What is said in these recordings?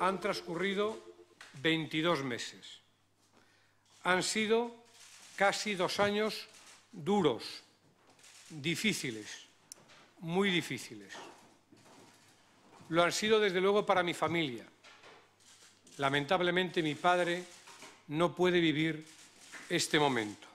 Han transcurrido 22 meses. Han sido casi 2 años duros, difíciles, muy difíciles. Lo han sido, desde luego, para mi familia. Lamentablemente, mi padre no puede vivir este momento.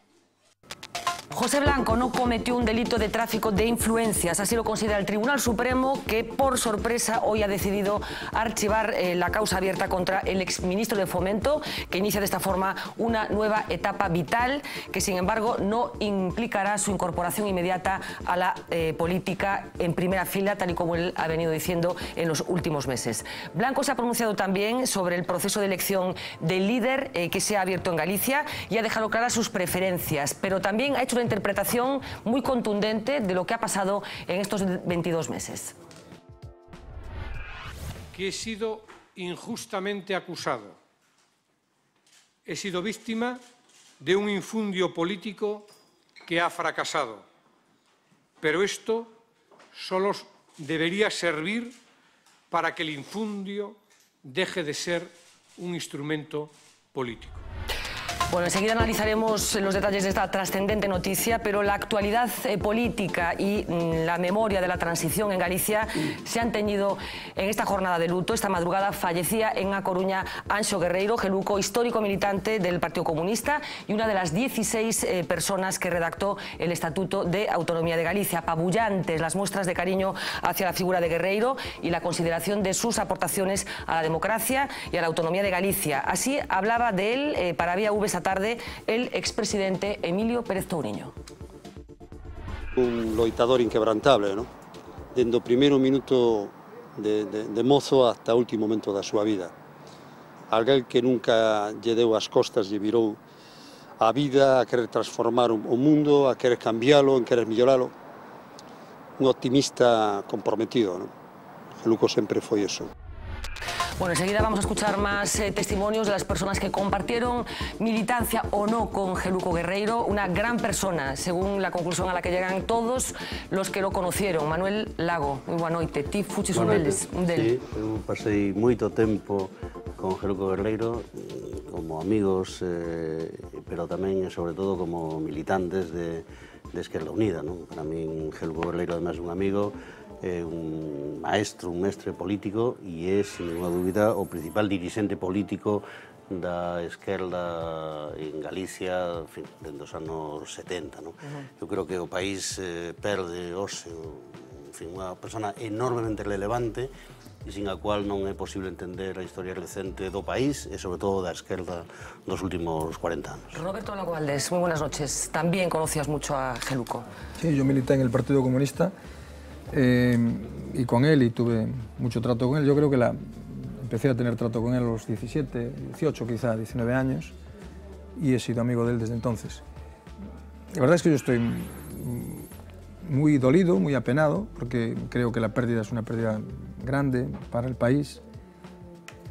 José Blanco no cometió un delito de tráfico de influencias, así lo considera el Tribunal Supremo, que por sorpresa hoy ha decidido archivar la causa abierta contra el exministro de Fomento, que inicia de esta forma una nueva etapa vital, que sin embargo no implicará su incorporación inmediata a la política en primera fila, tal y como él ha venido diciendo en los últimos meses. Blanco se ha pronunciado también sobre el proceso de elección del líder que se ha abierto en Galicia y ha dejado claras sus preferencias, pero también ha hecho una interpretación muy contundente de lo que ha pasado en estos 22 meses. Que he sido injustamente acusado. He sido víctima de un infundio político que ha fracasado. Pero esto solo debería servir para que el infundio deje de ser un instrumento político. Bueno, enseguida analizaremos los detalles de esta trascendente noticia, pero la actualidad política y la memoria de la transición en Galicia se han teñido en esta jornada de luto. Esta madrugada fallecía en A Coruña Anxo Guerreiro, geluco, histórico militante del Partido Comunista y una de las 16 personas que redactó el Estatuto de Autonomía de Galicia. Apabullantes las muestras de cariño hacia la figura de Guerreiro y la consideración de sus aportaciones a la democracia y a la autonomía de Galicia. Así hablaba de él para Vía V esta tarde el expresidente Emilio Pérez Touriño. Un loitador inquebrantable, ¿no? Dende o primeiro minuto de mozo hasta o último momento da súa vida. Alguén que nunca lle deu as costas, lle virou a vida a querer transformar o mundo, a querer cambiálo, en querer melloralo. Un optimista comprometido, ¿no? Geluco sempre foi eso. Bueno, enseguida vamos a escuchar más testimonios de las personas que compartieron militancia o no con Geluco Guerreiro, una gran persona, según la conclusión a la que llegan todos los que lo conocieron. Manuel Lago, moi boa noite. Ti fuches un deles. Sí, eu pasei moito tempo con Geluco Guerreiro como amigos, pero tamén e sobre todo como militantes de Esquerda Unida, non? Para min Geluco Guerreiro además un amigo, un maestro, un mestre político e é, sin ninguna dúbida, o principal dirixente político da esquerda en Galicia, en fin, dende os anos 70, non? Eu creo que o país perde hoxe, en fin, unha persona enormemente relevante e sin a cual non é posible entender a historia recente do país e, sobre todo, da esquerda dos últimos 40 anos. Roberto Lago Valdés, muy buenas noches. También conocías mucho a Geluco. Sí, yo milité en el Partido Comunista y con él, y tuve mucho trato con él. Yo creo que empecé a tener trato con él a los 17, 18, quizá 19 años, y he sido amigo de él desde entonces. La verdad es que yo estoy muy dolido, muy apenado, porque creo que la pérdida es una pérdida grande para el país.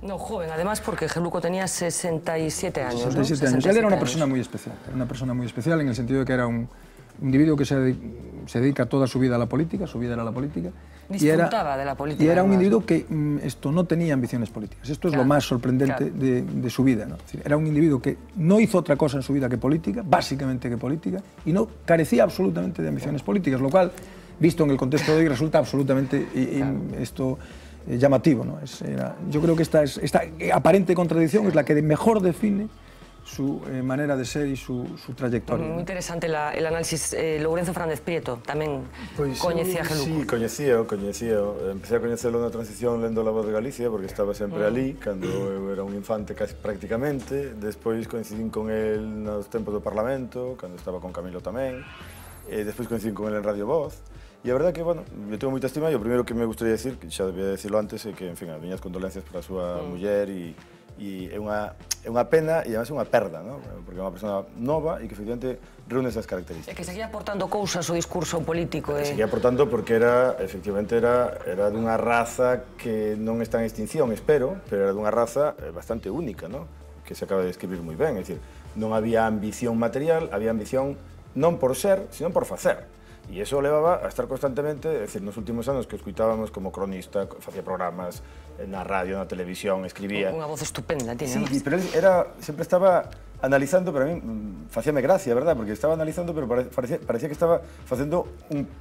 No, joven, además, porque Geluco tenía 67 años. 67 años. 67 él era una persona muy especial. Era una persona muy especial en el sentido de que era un individuo que se dedica toda su vida a la política, su vida era la política. Disfrutaba de la política. Y era un individuo que esto no tenía ambiciones políticas. Esto es lo más sorprendente de su vida, ¿no? Es decir, era un individuo que no hizo otra cosa en su vida que política, básicamente que política, y no carecía absolutamente de ambiciones políticas, lo cual, visto en el contexto de hoy, resulta absolutamente llamativo, ¿no? Yo creo que esta aparente contradicción es la que mejor define su manera de ser y su trayectoria. Muy interesante el análisis. Lourenzo Fernández Prieto tamén coñecía a Geluco. Sí, coñecía. Empecé a coñecelo na transición lendo La Voz de Galicia, porque estaba sempre ali, cando eu era un infante casi prácticamente. Despois coincidín con el nos tempos do Parlamento, cando estaba con Camilo tamén. Despois coincidín con el en Radio Voz. E a verdade que, bueno, eu tengo moita estima, e o primeiro que me gustaría decir, que xa debía decirlo antes, é que, en fin, as miñas condolencias para a súa muller e é unha pena e además é unha perda, ¿no? Porque é unha persona nova e que efectivamente reúne esas características. E que seguía aportando cousas ao discurso político. Seguía aportando porque efectivamente era dunha raza que non está en extinción, espero, pero era dunha raza bastante única, ¿no? Que se acaba de describir moi ben, é dicir, non había ambición material, había ambición non por ser, sino por facer. E iso levaba a estar constantemente, é dicir, nos últimos anos que o escuitábamos como cronista, facía programas na radio, na televisión, escribía. Unha voz estupenda, tiene. Sí, pero él sempre estaba analizando, pero a mí facíame gracia, verdad, porque estaba analizando, pero parecía que estaba facendo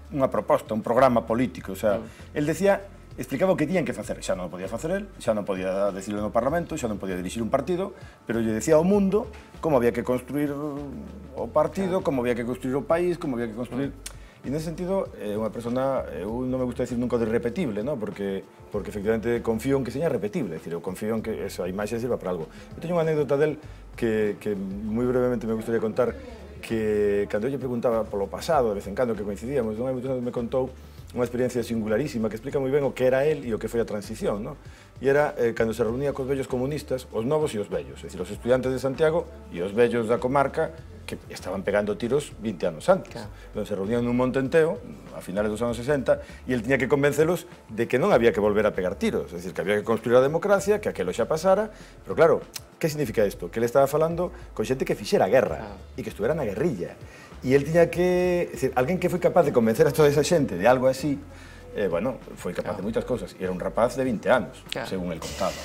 unha proposta, un programa político, o sea, él decía, explicaba o que tiñan que facer, xa non o podía facer el, xa non podía decirlo no Parlamento, xa non podía dirixir un partido, pero lle decía ao mundo como había que construir o partido, como había que construir o país, como había que construir... E nese sentido, é unha persona, eu non me gusta decir nunca de irrepetible, ¿no? Porque efectivamente confío en que seña repetible, é dicir, eu confío en que a imaxe sirva para algo. Eu teño unha anécdota del que moi brevemente me gustaría contar, que cando eu lle preguntaba polo pasado, de vez en cando que coincidíamos, me contou unha experiencia singularísima que explica moi ben o que era él e o que foi a transición, ¿no? E era cando se reunía cos vellos comunistas, os novos e os vellos, é dicir, os estudiantes de Santiago e os vellos da comarca que estaban pegando tiros 20 anos antes. Entón se reunían nun monte enteo, a finales dos anos 60, e el tiña que convencelos de que non había que volver a pegar tiros, é dicir, que había que construir a democracia, que aquelo xa pasara, pero claro, que significa isto? Que ele estaba falando con xente que fixera guerra e que estuvera na guerrilla. E el tiña que... É dicir, alguén que foi capaz de convencer a toda esa xente de algo así, bueno, foi capaz de moitas cousas. E era un rapaz de 20 anos, según el contaba.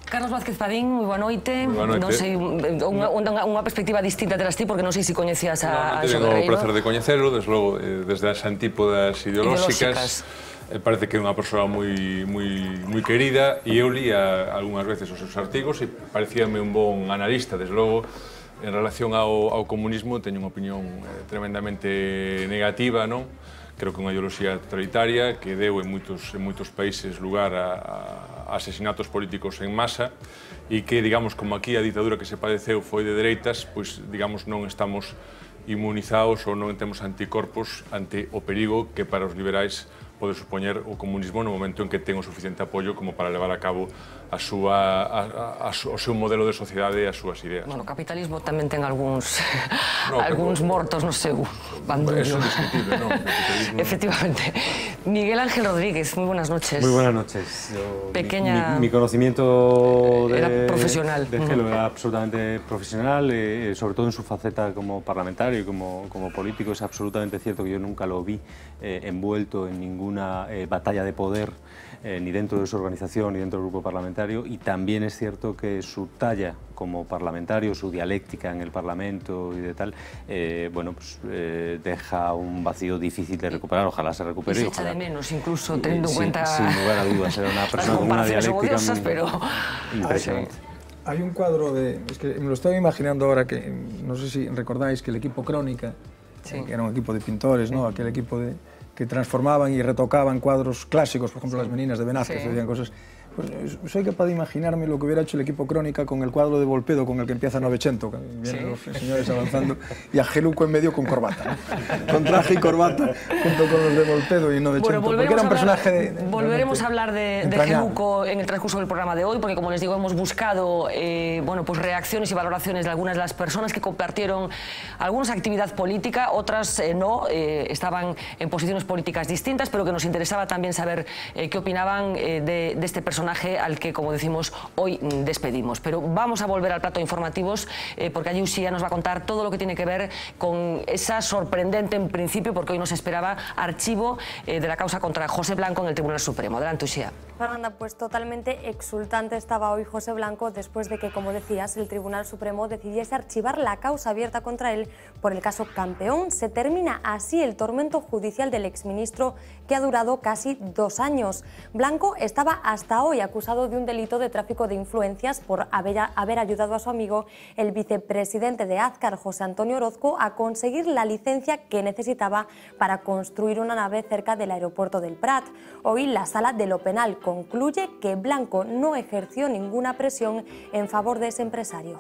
Carlos Vázquez Padín, moi boa noite. Moi boa noite. Non sei, unha perspectiva distinta terás ti, porque non sei se coñecías a Xo Guerreiro. Tengo o placer de coñecelo, desde logo, desde as antípodas ideolóxicas. Parece que é unha persoa moi querida, e eu li algunhas veces os seus artigos e parecíame un bon analista, desde logo. En relación ao comunismo, teño unha opinión tremendamente negativa, non? Creo que é unha ideoloxía totalitaria que deu en moitos países lugar a asesinatos políticos en masa e que, digamos, como aquí a ditadura que se padeceu foi de dereitas, pois, digamos, non estamos inmunizados ou non temos anticorpos ante o perigo que para os liberais pode supoñer o comunismo no momento en que ten o suficiente apoio como para levar a cabo o seu modelo de sociedade e as súas ideas. Bueno, o capitalismo tamén ten algúns mortos no seu bandullo. Eso é discutible, non? Efectivamente. Miguel Ángel Rodríguez, muy buenas noches. Muy buenas noches. Mi conocimiento era profesional. De Gelo era absolutamente profesional, sobre todo en su faceta como parlamentario y como político. Es absolutamente cierto que yo nunca lo vi envuelto en ninguna batalla de poder, ni dentro de su organización ni dentro del grupo parlamentario, y también es cierto que su talla como parlamentario, su dialéctica en el Parlamento y de tal, bueno, pues deja un vacío difícil de recuperar. Ojalá se recupere. Y se echa de menos, incluso teniendo en cuenta... Sin lugar a dudas, era una persona con una dialéctica impresionante. Hay un cuadro de... Es que me lo estoy imaginando ahora, que no sé si recordáis que el equipo Crónica, que era un equipo de pintores, ¿no? Aquel equipo que transformaban y retocaban cuadros clásicos, por ejemplo, las Meninas de Velázquez, hacían cosas... Pues soy capaz de imaginarme lo que hubiera hecho el equipo Crónica con el cuadro de Volpedo con el que empieza Novecento, que vienen los señores avanzando, y a Geluco en medio con corbata, ¿no? Con traje y corbata, junto con los de Volpedo y Novecento, porque era un personaje... Volveremos a hablar de Geluco en el transcurso del programa de hoy, porque, como les digo, hemos buscado bueno, pues reacciones y valoraciones de algunas de las personas que compartieron algunas actividad política, otras no, estaban en posiciones políticas distintas, pero que nos interesaba también saber qué opinaban de este personaje al que, como decimos, hoy despedimos. Pero vamos a volver al plato de informativos, porque allí Uxía nos va a contar todo lo que tiene que ver con esa sorprendente, en principio, porque hoy nos esperaba, archivo de la causa contra José Blanco en el Tribunal Supremo. Adelante, Uxía. Fernanda, pues totalmente exultante estaba hoy José Blanco después de que, como decías, el Tribunal Supremo decidiese archivar la causa abierta contra él por el caso Campeón. Se termina así el tormento judicial del exministro, que ha durado casi 2 años. Blanco estaba hasta hoy acusado de un delito de tráfico de influencias por haber ayudado a su amigo, el vicepresidente de Azcar, José Antonio Orozco, a conseguir la licencia que necesitaba para construir una nave cerca del aeropuerto del Prat. Hoy la Sala de lo Penal concluye que Blanco no ejerció ninguna presión en favor de ese empresario.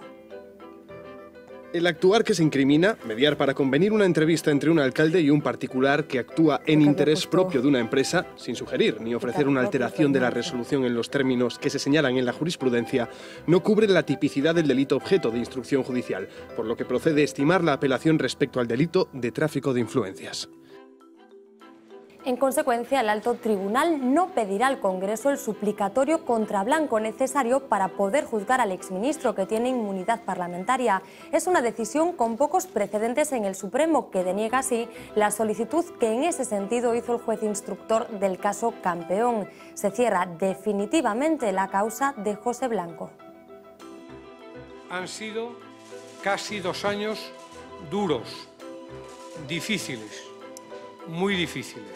El actuar que se incrimina, mediar para convenir una entrevista entre un alcalde y un particular que actúa en interés propio de una empresa, sin sugerir ni ofrecer una alteración de la resolución en los términos que se señalan en la jurisprudencia, no cubre la tipicidad del delito objeto de instrucción judicial, por lo que procede estimar la apelación respecto al delito de tráfico de influencias. En consecuencia, el alto tribunal no pedirá al Congreso el suplicatorio contra Blanco necesario para poder juzgar al exministro, que tiene inmunidad parlamentaria. Es una decisión con pocos precedentes en el Supremo, que deniega así la solicitud que en ese sentido hizo el juez instructor del caso Campeón. Se cierra definitivamente la causa de José Blanco. Han sido casi 2 años duros, difíciles, muy difíciles.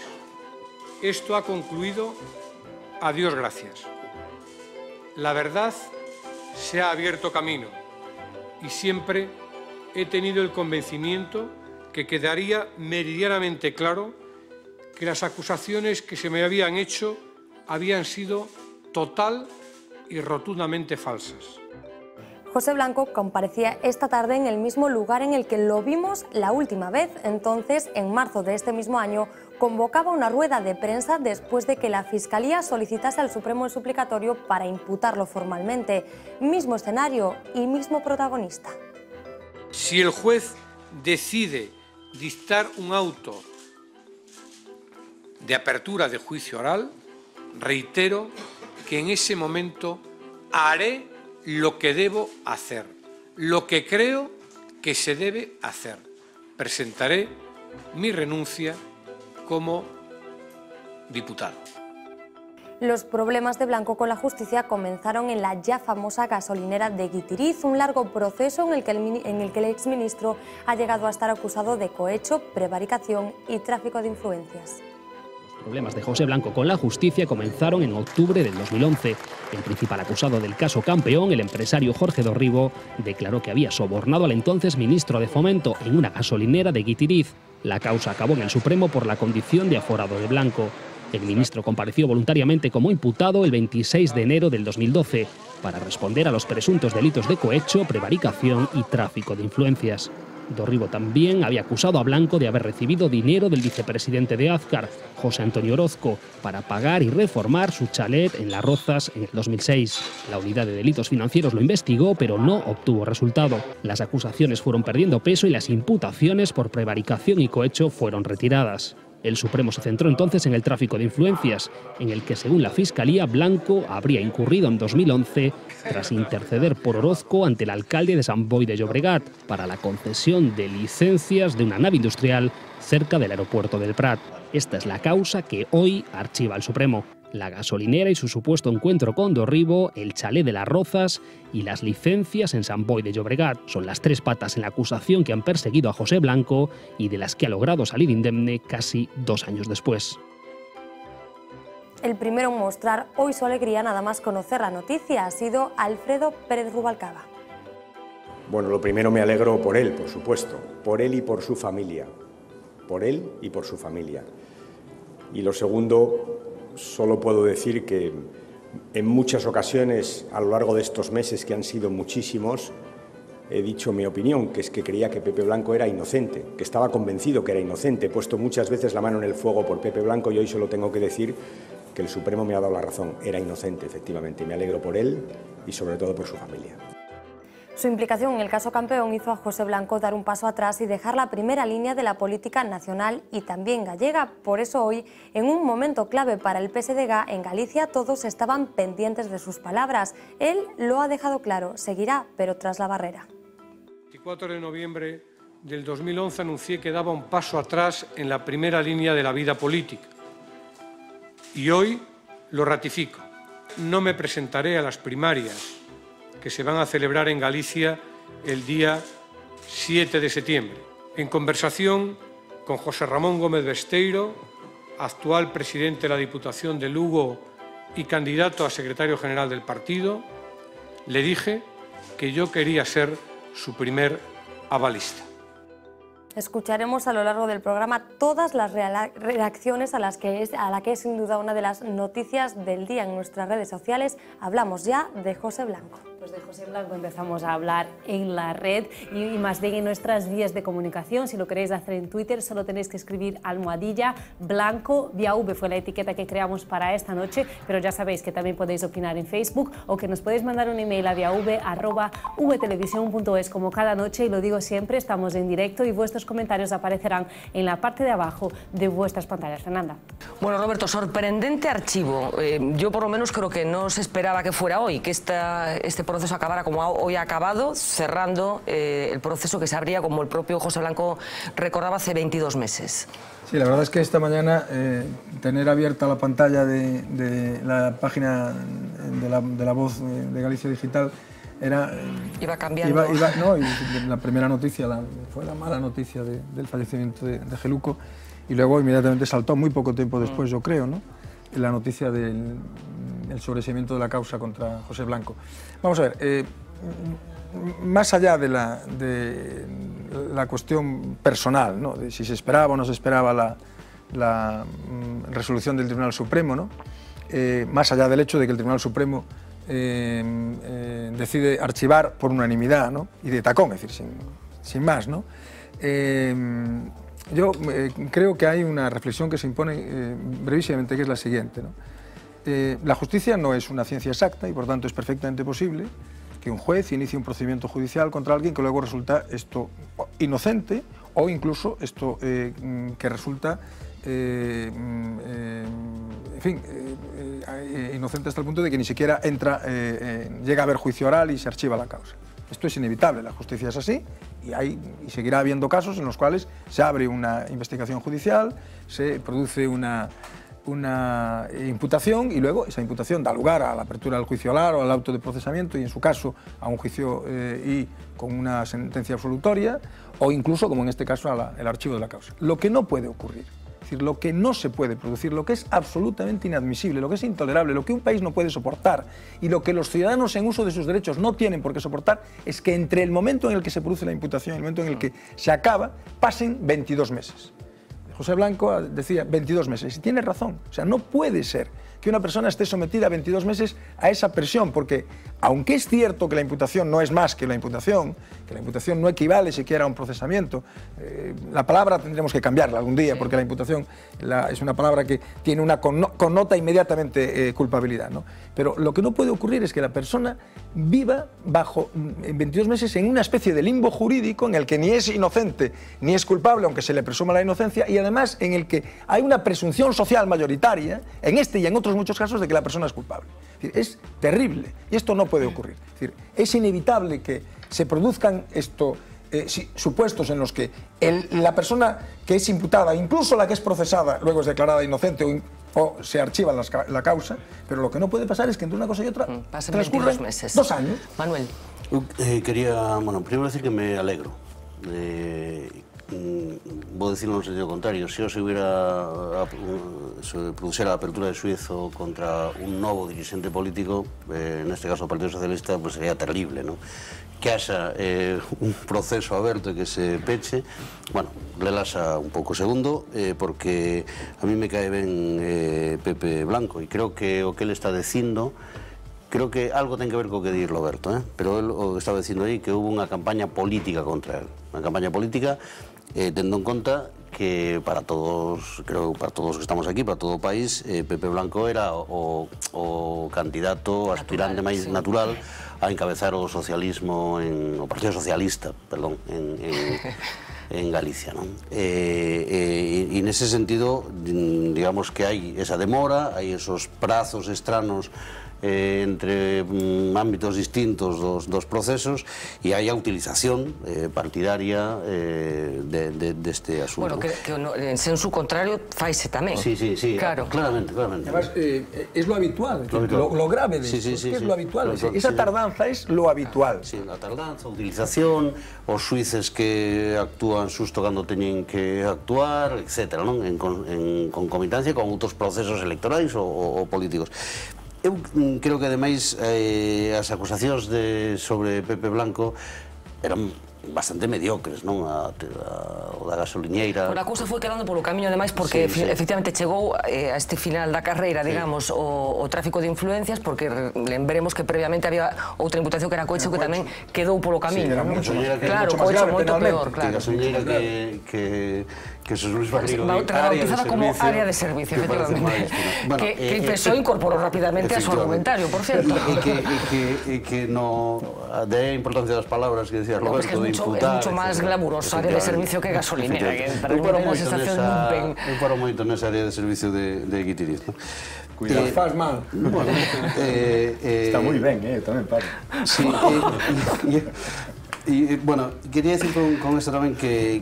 Esto ha concluido, a Dios gracias. La verdad se ha abierto camino y siempre he tenido el convencimiento que quedaría meridianamente claro que las acusaciones que se me habían hecho habían sido total y rotundamente falsas. José Blanco comparecía esta tarde en el mismo lugar en el que lo vimos la última vez. Entonces, en marzo de este mismo año, convocaba una rueda de prensa después de que la Fiscalía solicitase al Supremo el suplicatorio para imputarlo formalmente. Mismo escenario y mismo protagonista. Si el juez decide dictar un auto de apertura de juicio oral, reitero que en ese momento haré lo que debo hacer, lo que creo que se debe hacer. Presentaré mi renuncia como diputado. Los problemas de Blanco con la justicia comenzaron en la ya famosa gasolinera de Guitiriz, un largo proceso en el que el exministro ha llegado a estar acusado de cohecho, prevaricación y tráfico de influencias. Los problemas de José Blanco con la justicia comenzaron en octubre del 2011. El principal acusado del caso Campeón, el empresario Jorge Dorribo, declaró que había sobornado al entonces ministro de Fomento en una gasolinera de Guitiriz. La causa acabó en el Supremo por la condición de aforado de Blanco. El ministro compareció voluntariamente como imputado el 26 de enero del 2012 para responder a los presuntos delitos de cohecho, prevaricación y tráfico de influencias. Dorribo también había acusado a Blanco de haber recibido dinero del vicepresidente de Azcar, José Antonio Orozco, para pagar y reformar su chalet en Las Rozas en el 2006. La unidad de delitos financieros lo investigó, pero no obtuvo resultado. Las acusaciones fueron perdiendo peso y las imputaciones por prevaricación y cohecho fueron retiradas. El Supremo se centró entonces en el tráfico de influencias, en el que, según la Fiscalía, Blanco habría incurrido en 2011 tras interceder por Orozco ante el alcalde de Sant Boi de Llobregat para la concesión de licencias de una nave industrial cerca del aeropuerto del Prat. Esta es la causa que hoy archiva el Supremo. La gasolinera y su supuesto encuentro con Dorribo, el chalet de Las Rozas y las licencias en Sant Boi de Llobregat son las 3 patas en la acusación que han perseguido a José Blanco y de las que ha logrado salir indemne casi 2 años después. El primero en mostrar hoy su alegría nada más conocer la noticia ha sido Alfredo Pérez Rubalcaba. Bueno, lo primero, me alegro por él, por supuesto, por él y por su familia. Por él y por su familia. Y lo segundo, solo puedo decir que en muchas ocasiones a lo largo de estos meses, que han sido muchísimos, he dicho mi opinión, que es que creía que Pepe Blanco era inocente, que estaba convencido que era inocente. He puesto muchas veces la mano en el fuego por Pepe Blanco y hoy solo tengo que decir que el Supremo me ha dado la razón. Era inocente, efectivamente, y me alegro por él y sobre todo por su familia. Su implicación en el caso Campeón hizo a José Blanco dar un paso atrás y dejar la primera línea de la política nacional y también gallega. Por eso hoy, en un momento clave para el PSDG en Galicia, todos estaban pendientes de sus palabras. Él lo ha dejado claro, seguirá, pero tras la barrera. El 24 de noviembre del 2011 anuncié que daba un paso atrás en la primera línea de la vida política. Y hoy lo ratifico. No me presentaré a las primarias que se van a celebrar en Galicia el día 7 de septiembre. En conversación con José Ramón Gómez Besteiro, actual presidente de la Diputación de Lugo y candidato a secretario general del partido, le dije que yo quería ser su primer avalista. Escucharemos a lo largo del programa todas las reacciones a la que es sin duda una de las noticias del día en nuestras redes sociales. Hablamos ya de José Blanco. Pues de José Blanco empezamos a hablar en la red y más bien en nuestras vías de comunicación. Si lo queréis hacer en Twitter, solo tenéis que escribir @Blanco vía V, fue la etiqueta que creamos para esta noche, pero ya sabéis que también podéis opinar en Facebook o que nos podéis mandar un email a viav@vtelevisión.es. Como cada noche, y lo digo siempre, estamos en directo y vuestros comentarios aparecerán en la parte de abajo de vuestras pantallas. Fernanda. Bueno, Roberto, sorprendente archivo. Yo por lo menos creo que no se esperaba que fuera hoy, que este proceso acabara como hoy ha acabado, cerrando el proceso que se abría, como el propio José Blanco recordaba, hace 22 meses. Sí, la verdad es que esta mañana tener abierta la pantalla de la página de la Voz de Galicia Digital era... iba cambiando. Y la primera noticia fue la mala noticia del fallecimiento de Geluco, y luego inmediatamente saltó, muy poco tiempo después, yo creo, ¿no?, la noticia del sobreseimiento de la causa contra José Blanco. Vamos a ver, más allá de la cuestión personal, ¿no?, de si se esperaba o no se esperaba la resolución del Tribunal Supremo, ¿no?, más allá del hecho de que el Tribunal Supremo decide archivar por unanimidad, ¿no?, y de tacón, es decir, sin más, ¿no? Yo creo que hay una reflexión que se impone brevísimamente, que es la siguiente, ¿no? La justicia no es una ciencia exacta y por tanto es perfectamente posible que un juez inicie un procedimiento judicial contra alguien que luego resulta esto inocente o incluso esto que resulta inocente hasta el punto de que ni siquiera llega a haber juicio oral y se archiva la causa. Esto es inevitable, la justicia es así y seguirá habiendo casos en los cuales se abre una investigación judicial, se produce una imputación y luego esa imputación da lugar a la apertura del juicio oral o al auto de procesamiento y en su caso a un juicio y con una sentencia absolutoria o incluso, como en este caso, el archivo de la causa. Lo que no puede ocurrir, es decir, lo que no se puede producir, lo que es absolutamente inadmisible, lo que es intolerable, lo que un país no puede soportar y lo que los ciudadanos en uso de sus derechos no tienen por qué soportar es que entre el momento en el que se produce la imputación y el momento en el que se acaba pasen 22 meses. José Blanco decía 22 meses y tiene razón, o sea, no puede ser que una persona esté sometida a 22 meses a esa presión, porque aunque es cierto que la imputación no es más que la imputación no equivale siquiera a un procesamiento, la palabra tendremos que cambiarla algún día, porque la imputación es una palabra que tiene connota inmediatamente culpabilidad, ¿no? Pero lo que no puede ocurrir es que la persona viva bajo 22 meses en una especie de limbo jurídico en el que ni es inocente ni es culpable, aunque se le presuma la inocencia, y además en el que hay una presunción social mayoritaria, en este y en otros muchos casos, de que la persona es culpable. Es decir, es terrible y esto no puede ocurrir. Es decir, es inevitable que se produzcan supuestos en los que la persona que es imputada, incluso la que es procesada, luego es declarada inocente o se archiva la causa, pero lo que no puede pasar es que entre una cosa y otra transcurren 2 años. Manuel. Quería, primero decir que me alegro. Vou dicirlo no sentido contrario, se se produxera a apertura de xuízo contra un novo dirigente político, neste caso o Partido Socialista, pues sería terrible, ¿no? Que haxa un proceso aberto e que se peche, bueno, relaxa un pouco. Segundo, porque a mí me cae ben Pepe Blanco e creo que o que ele está dicindo, creo que algo ten que ver co que di Roberto, pero él o estaba dicindo aí que hubo unha campaña política contra él, unha campaña política tendo en conta que para todos, creo para todos que estamos aquí, para todo o país, Pepe Blanco era o candidato aspirante máis natural a encabezar o socialismo, o Partido Socialista, perdón, en Galicia, non? E nese sentido, digamos que hai esa demora, hai esos prazos estranos entre ámbitos distintos dos procesos e hai a utilización partidaria deste asunto. Bueno, que en sensu contrario faise tamén. Sí, claro. Claramente. Además, es lo habitual, lo grave de esto, es lo habitual. Esa tardanza es lo habitual. Sí, la tardanza, a utilización, os xuíces que actúan xusto cando teñen que actuar, etc., non? En concomitancia con outros procesos electorais ou políticos. Eu creo que, ademais, as acusacións sobre Pepe Blanco eran bastante mediocres, non? O da gasoliñeira... A cousa foi quedando polo camiño, ademais, porque efectivamente chegou a este final da carreira, digamos, o tráfico de influencias, porque lembremos que previamente había outra imputación que era Coecho, que tamén quedou polo camiño. Claro, Coecho moito peor, claro. Gasoliñeira que Jesús Luis Barrigo bautizada como área de servicio, efectivamente. Que PSOE incorporou rapidamente a su argumentario, por cierto. E que no... De a importancia das palabras que decías, Roberto, de imputar... É mucho máis glamurosa área de servicio que gasolinera, que para mí é unha sensación dun pen. Eu paro moito nesa área de servicio de Guitiriz, non? Cuidado, faz mal. Está moi ben, tamén paro. Sí, e, bueno, quería decir con esto tamén que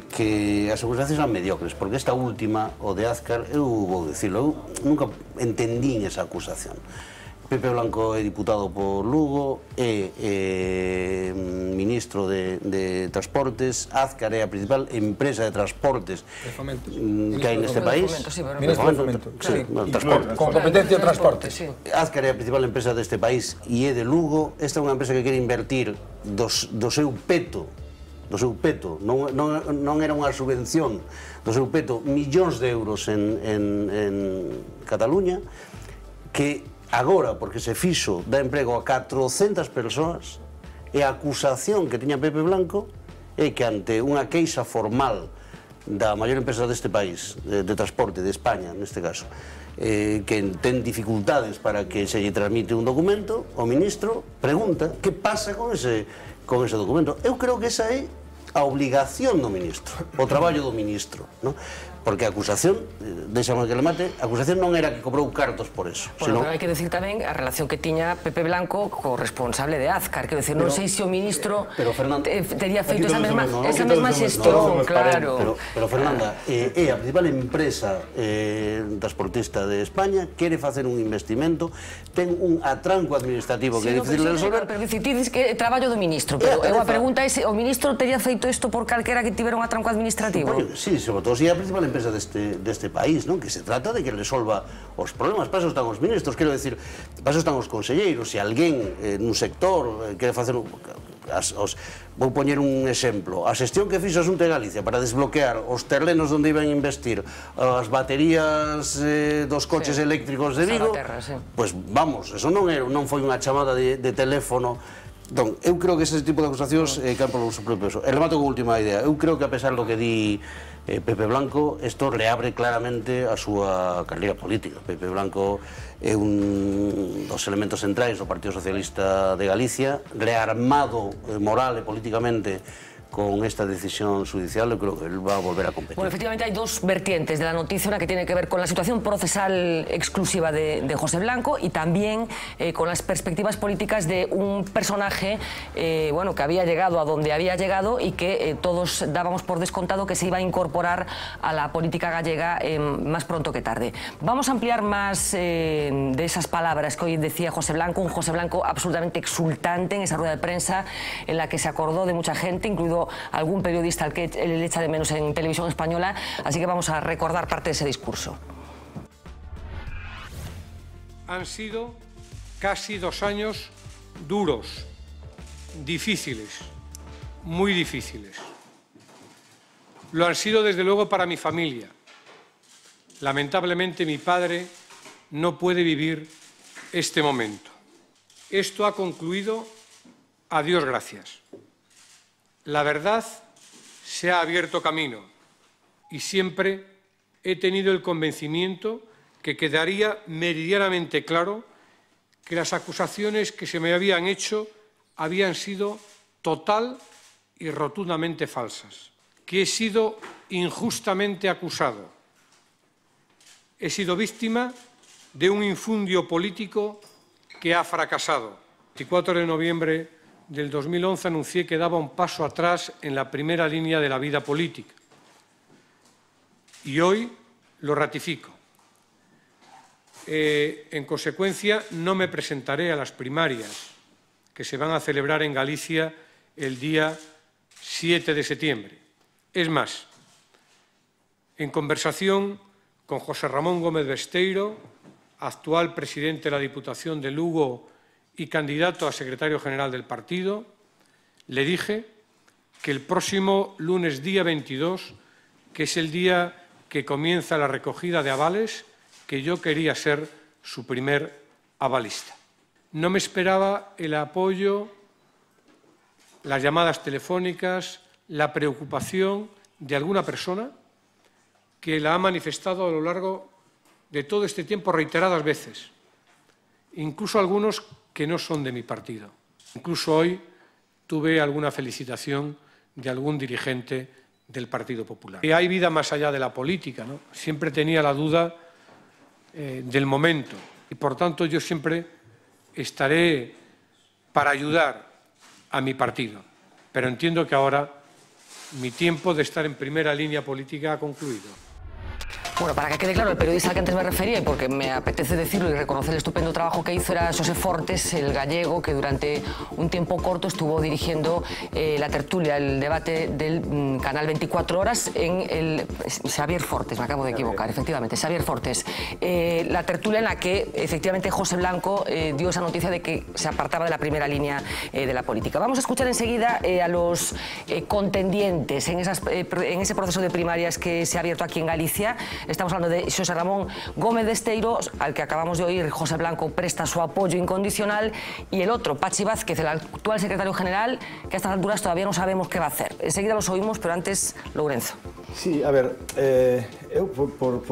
as acusacións eran mediocres, porque esta última, o de Azcar, eu vou dicirlo, eu nunca entendín esa acusación. Pepe Blanco é diputado por Lugo, é ministro de Transportes, Azcar é a principal empresa de transportes que hai neste país. Ministro de Fomento, sí. Con competencia de transportes. Azcar é a principal empresa deste país e é de Lugo. Esta é unha empresa que quere invertir do seu peto, non era unha subvención, do seu peto, millóns de euros en Cataluña, que agora, porque se fixo, dá emprego a 400 persoas, e a acusación que tiña Pepe Blanco é que ante unha queixa formal da maior empresa deste país, de transporte, de España, neste caso, que ten dificultades para que se lle transmite un documento, o ministro pregunta que pasa con ese documento. Eu creo que esa é a obligación do ministro, o traballo do ministro, non? Porque a acusación, deixamos que le mate, a acusación non era que cobrou cartos por eso. Bueno, pero hai que decir tamén a relación que tiña Pepe Blanco co responsable de Azcar, quero decir, non sei se o ministro tería feito esa mesma xestión, claro. Pero Fernanda, é a principal empresa transportista de España, quere facer un investimento, ten un atranco administrativo que é difícil de resolver. Pero ti dices que é traballo do ministro, pero a pregunta é se o ministro tería feito isto por calquera que tivera un atranco administrativo? Sí, sobre todo se é a principal empresa deste país, non? Que se trata de que resolva os problemas. Para eso están os ministros, quero decir, para eso están os conselleiros. Se alguén nun sector quere facer... Vou poñer un exemplo. A xestión que fixo a Xunta de Galicia para desbloquear os terrenos onde iban a investir as baterías dos coches eléctricos de Vigo, pois vamos, eso non foi unha chamada de teléfono. Entón, eu creo que ese tipo de acusacións caen polo seu propio peso. E remato con a última idea. Eu creo que a pesar do que di Pepe Blanco, isto reabre claramente a súa carreira política. Pepe Blanco é un dos elementos centrais do Partido Socialista de Galicia, rearmado moral e políticamente con esta decisión judicial, yo creo que él va a volver a competir. Bueno, efectivamente hay dos vertientes de la noticia, una que tiene que ver con la situación procesal exclusiva de José Blanco y también con las perspectivas políticas de un personaje bueno, que había llegado a donde había llegado y que todos dábamos por descontado que se iba a incorporar a la política gallega más pronto que tarde. Vamos a ampliar más de esas palabras que hoy decía José Blanco, un José Blanco absolutamente exultante en esa rueda de prensa en la que se acordó de mucha gente, incluido algún periodista al que le echa de menos en televisión española, así que vamos a recordar parte de ese discurso. Han sido casi 2 años duros, difíciles, muy difíciles. Lo han sido desde luego para mi familia. Lamentablemente mi padre no puede vivir este momento. Esto ha concluido, a Dios gracias. La verdad se ha abierto camino y siempre he tenido el convencimiento que quedaría meridianamente claro que las acusaciones que se me habían hecho habían sido total y rotundamente falsas, que he sido injustamente acusado. He sido víctima de un infundio político que ha fracasado. El 24 de noviembre del 2011 anuncié que daba un paso atrás en la primera línea de la vida política. Y hoy lo ratifico. En consecuencia, no me presentaré a las primarias que se van a celebrar en Galicia el día 7 de septiembre. Es más, en conversación con José Ramón Gómez Besteiro, actual presidente de la Diputación de Lugo y candidato a secretario general del partido, le dije que el próximo lunes día 22, que es el día que comienza la recogida de avales, que yo quería ser su primer avalista. No me esperaba el apoyo, las llamadas telefónicas, la preocupación de alguna persona que la ha manifestado a lo largo de todo este tiempo reiteradas veces, incluso algunos que no son de mi partido. Incluso hoy tuve alguna felicitación de algún dirigente del Partido Popular. Y hay vida más allá de la política, ¿no? Siempre tenía la duda del momento y, por tanto, yo siempre estaré para ayudar a mi partido. Pero entiendo que ahora mi tiempo de estar en primera línea política ha concluido. Bueno, para que quede claro, el periodista al que antes me refería, y porque me apetece decirlo y reconocer el estupendo trabajo que hizo, era Xosé Fortes, el gallego, que durante un tiempo corto estuvo dirigiendo la tertulia, el debate del canal 24 horas en el... Xavier Fortes, me acabo de equivocar, efectivamente, Xavier Fortes. La tertulia en la que, efectivamente, José Blanco dio esa noticia de que se apartaba de la primera línea de la política. Vamos a escuchar enseguida a los contendientes en ese proceso de primarias que se ha abierto aquí en Galicia. Estamos hablando de Xosé Ramón Gómez de Esteiro, al que acabamos de oír. José Blanco presta su apoyo incondicional, y el otro, Pachi Vázquez, el actual secretario general, que a estas alturas todavía no sabemos qué va a hacer. Enseguida los oímos, pero antes, Lourenzo. Sí, a ver, eu por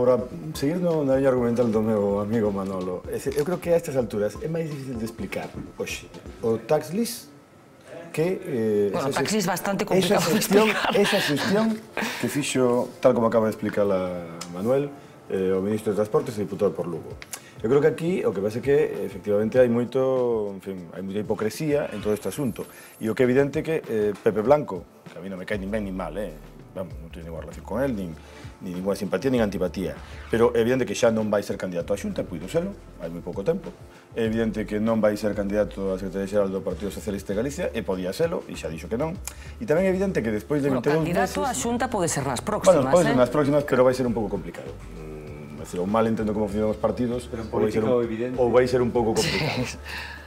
seguir na liña argumental do meu amigo Manolo, eu creo que a estas alturas é máis difícil de explicar hoxe o tax list que... Bueno, tax list bastante complicado de explicar. Esa xestión que fixo, tal como acaba de explicar Manuel, o ministro de Transportes e diputado por Lugo. Eu creo que aquí o que pasa é que efectivamente hai moito, en fin, hai moita hipocresía en todo este asunto. E o que é evidente que Pepe Blanco, que a mí non me cae nin ben nin mal, vamos, non teño ninguna relación con él, nin ninguna simpatía, nin antipatía, pero é evidente que xa non vai ser candidato a Xunta, puido serlo, hai moi pouco tempo. É evidente que non vai ser candidato a Secretaría Xeral do Partido Socialista de Galicia, e podía serlo, e xa dixo que non. E tamén é evidente que despois de 22 meses... Candidato a Xunta pode ser nas próximas, Bueno, pode ser nas próximas, pero vai ser un pouco complicado. Ou mal entendo como funcionan os partidos, ou vai ser un pouco complicado.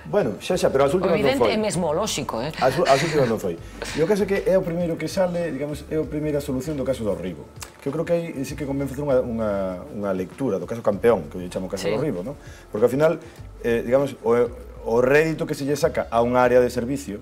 Bueno, xa, pero as últimas non foi. O evidente é mesmo lóxico, As últimas non foi. E o caso é que é o primeiro que sale, digamos, é a primeira solución do caso do Ribo. Que eu creo que aí sí que convén facer unha lectura do caso campeón, que eu chamo caso do Ribo, non? Porque ao final, digamos, o rédito que se lle saca a unha área de servicio